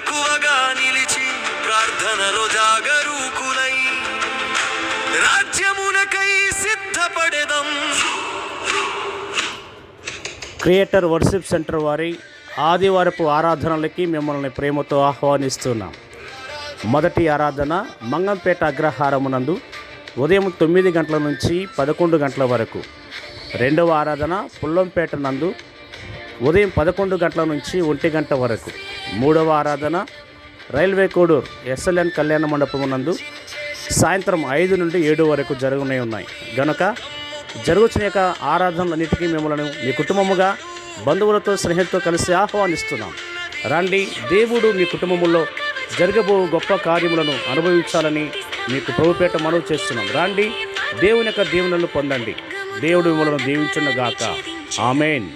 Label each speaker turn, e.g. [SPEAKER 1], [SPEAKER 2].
[SPEAKER 1] మెలకువగా నిలిచి ప్రార్థనలో జాగరూకులై రాజ్యమునకై సిద్ధపడెదం.
[SPEAKER 2] క్రియేటర్ వర్షిప్ సెంటర్ వారి ఆదివారపు ఆరాధనలకి మిమ్మల్ని ప్రేమతో ఆహ్వానిస్తున్నాం. మొదటి ఆరాధన మంగంపేట అగ్రహారమునందు ఉదయం 9 గంటల నుంచి 11 గంటల వరకు. రెండవ ఆరాధన పుల్లంపేట నందు ఉదయం 11 గంటల నుంచి 1 గంట వరకు. మూడవ ఆరాధన రైల్వే కోడూరు SLN కళ్యాణ మండపం నందు సాయంత్రం 5 నుండి 7 వరకు జరుగునే ఉన్నాయి గనుక జరుగుతున్న యొక్క ఆరాధనలన్నిటికీ మిమ్మల్ని మీ కుటుంబముగా బంధువులతో స్నేహితులతో కలిసి ఆహ్వానిస్తున్నాం. రండి, దేవుడు మీ కుటుంబంలో జరగబో గొప్ప కార్యములను అనుభవించాలని మీకు ప్రభుపేట మనవి చేస్తున్నాం. రండి, దేవుని యొక్క దీవెనలను పొందండి. దేవుడు మిమ్మల్ని దీవించును గాక. ఆమేన్.